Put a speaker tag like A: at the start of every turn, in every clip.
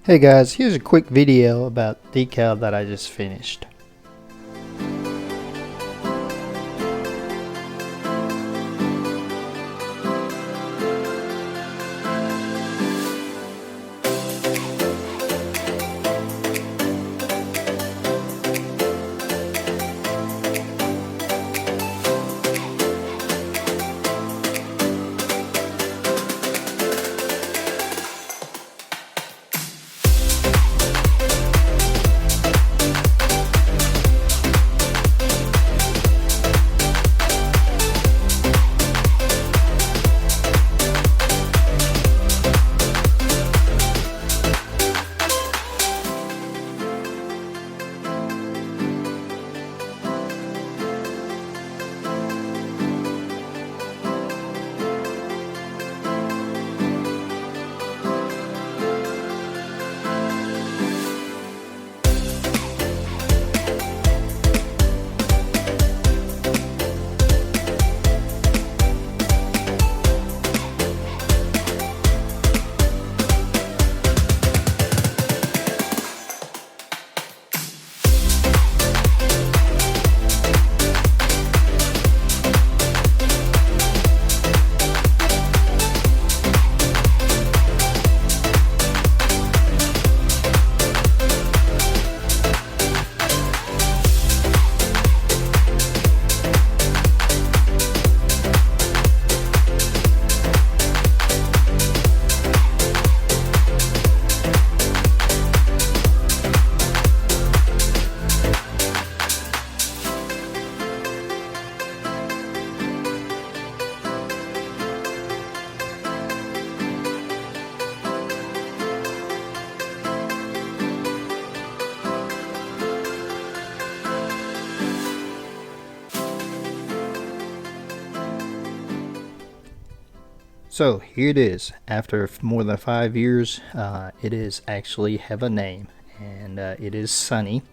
A: Hey guys, here's a quick video about decal that I just finished. So here it is. After more than 5 years, it is actually have a name, and it is Sunny.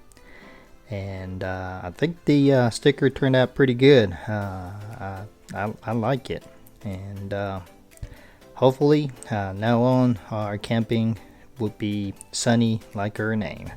A: And I think the sticker turned out pretty good. I like it, and hopefully now on our camping will be sunny like her name.